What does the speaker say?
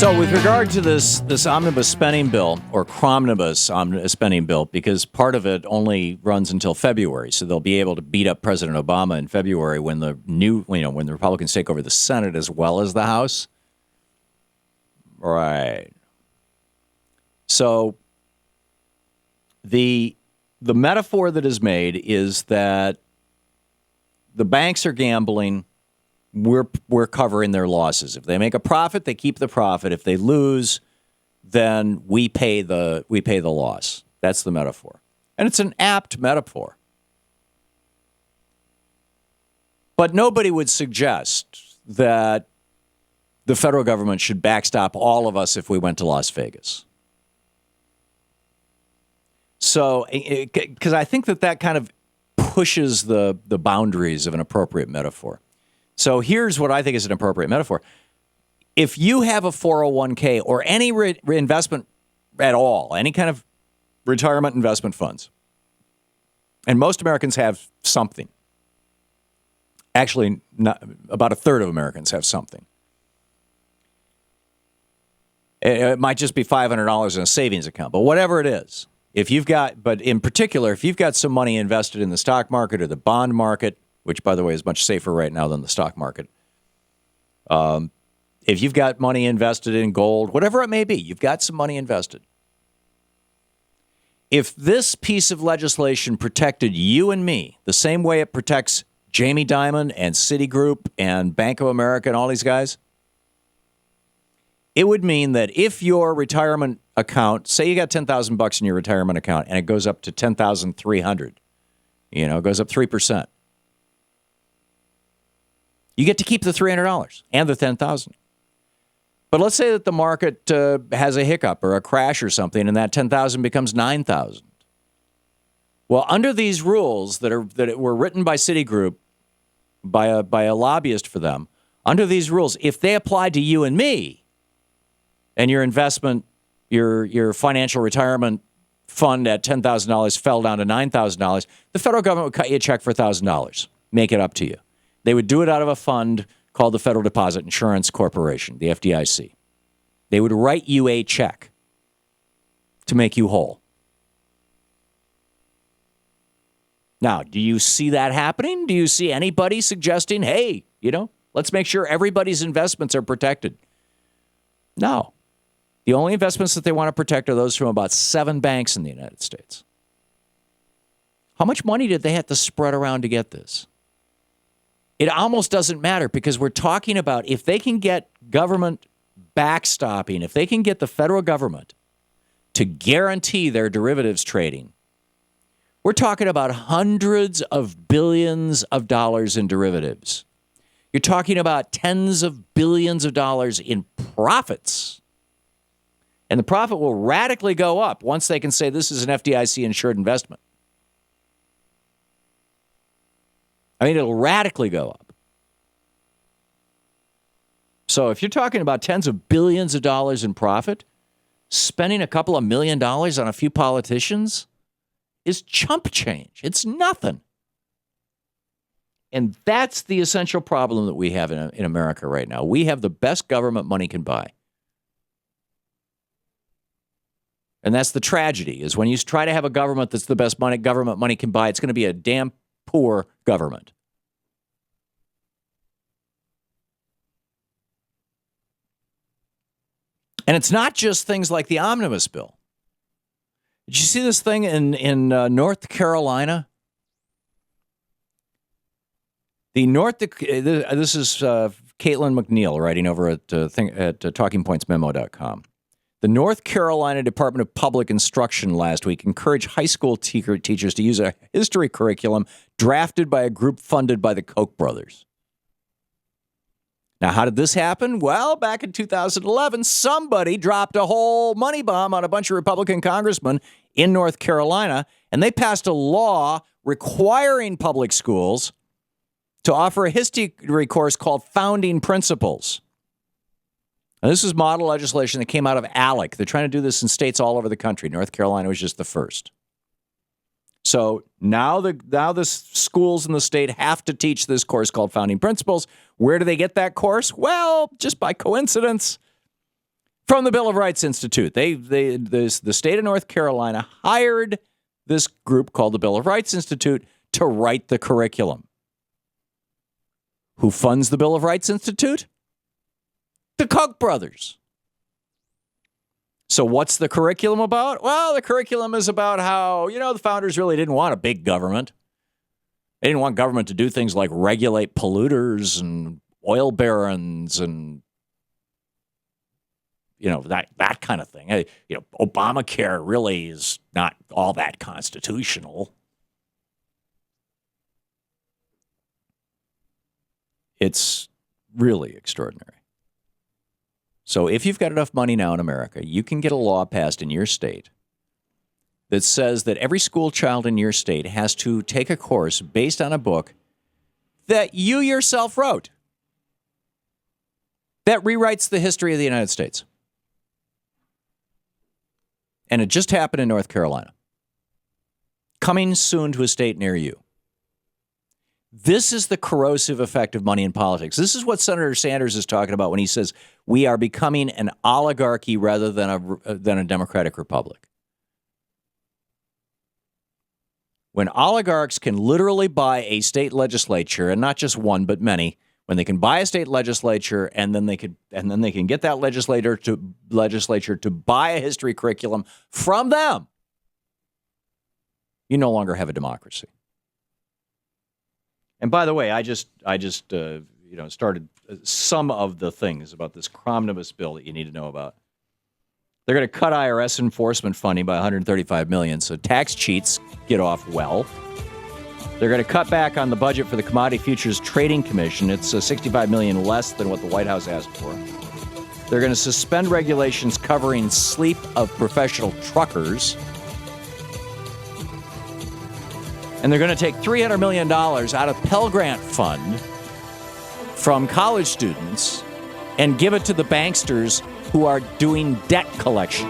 So with regard to this omnibus spending bill, or cromnibus spending bill, because part of it only runs until February, so they'll be able to beat up President Obama in February when the when the Republicans take over the Senate as well as the House. Right. So the metaphor that is made is that the banks are gambling. We're covering their losses. If they make a profit, they keep the profit. If they lose, then we pay the loss. That's the metaphor. And it's an apt metaphor. But nobody would suggest that the federal government should backstop all of us if we went to Las Vegas. So, because I think that kind of pushes the boundaries of an appropriate metaphor. So here's what I think is an appropriate metaphor. If you have a 401k or any investment at all, any kind of retirement investment funds, and most Americans have something. Actually, about a third of Americans have something. It might just be $500 in a savings account, but whatever it is, but in particular, if you've got some money invested in the stock market or the bond market, which, by the way, is much safer right now than the stock market. If you've got money invested in gold, whatever it may be, you've got some money invested. If this piece of legislation protected you and me the same way it protects Jamie Dimon and Citigroup and Bank of America and all these guys, it would mean that if your retirement account, say you got $10,000 in your retirement account and it goes up to $10,300, it goes up 3%. You get to keep the $300 and the $10,000. But let's say that the market has a hiccup or a crash or something, and that $10,000 becomes $9,000. Well, under these rules that were written by Citigroup, by a lobbyist for them, under these rules, if they applied to you and me, and your investment, your financial retirement fund at $10,000 fell down to $9,000, the federal government would cut you a check for $1,000, make it up to you. They would do it out of a fund called the Federal Deposit Insurance Corporation, the FDIC. They would write you a check to make you whole. Now, do you see that happening? Do you see anybody suggesting, hey, let's make sure everybody's investments are protected? No. The only investments that they want to protect are those from about 7 banks in the United States. How much money did they have to spread around to get this? It almost doesn't matter because we're talking about if they can get government backstopping, if they can get the federal government to guarantee their derivatives trading, we're talking about hundreds of billions of dollars in derivatives. You're talking about tens of billions of dollars in profits. And the profit will radically go up once they can say this is an FDIC-insured investment. I mean, it'll radically go up. So if you're talking about tens of billions of dollars in profit, spending a couple of $1 million on a few politicians is chump change. It's nothing. And that's the essential problem that we have in America right now. We have the best government money can buy. And that's the tragedy, is when you try to have a government that's the best government money can buy, it's going to be a damn poor government. And it's not just things like the omnibus bill. Did you see this thing in North Carolina? This is Caitlin McNeil writing over at TalkingPointsMemo.com. The North Carolina Department of Public Instruction last week encouraged high school teachers to use a history curriculum drafted by a group funded by the Koch brothers. Now, how did this happen? Well, back in 2011, somebody dropped a whole money bomb on a bunch of Republican congressmen in North Carolina, and they passed a law requiring public schools to offer a history course called Founding Principles. Now, this is model legislation that came out of ALEC. They're trying to do this in states all over the country. North Carolina was just the first. So now the schools in the state have to teach this course called Founding Principles. Where do they get that course? Well, just by coincidence, from the Bill of Rights Institute. The state of North Carolina hired this group called the Bill of Rights Institute to write the curriculum. Who funds the Bill of Rights Institute? The Koch brothers. So what's the curriculum about? Well, the curriculum is about how, the founders really didn't want a big government. They didn't want government to do things like regulate polluters and oil barons and, that kind of thing. Obamacare really is not all that constitutional. It's really extraordinary. So if you've got enough money now in America, you can get a law passed in your state that says that every school child in your state has to take a course based on a book that you yourself wrote that rewrites the history of the United States. And it just happened in North Carolina. Coming soon to a state near you. This is the corrosive effect of money in politics. This is what Senator Sanders is talking about when he says we are becoming an oligarchy rather than a democratic republic. When oligarchs can literally buy a state legislature, and not just one but many, when they can buy a state legislature and then they can get that legislature to buy a history curriculum from them, you no longer have a democracy. And by the way, I just started some of the things about this omnibus bill that you need to know about. They're going to cut IRS enforcement funding by $135 million, so tax cheats get off well. They're going to cut back on the budget for the Commodity Futures Trading Commission. It's $65 million less than what the White House asked for. They're going to suspend regulations covering sleep of professional truckers. And they're going to take $300 million out of Pell Grant Fund from college students and give it to the banksters who are doing debt collection.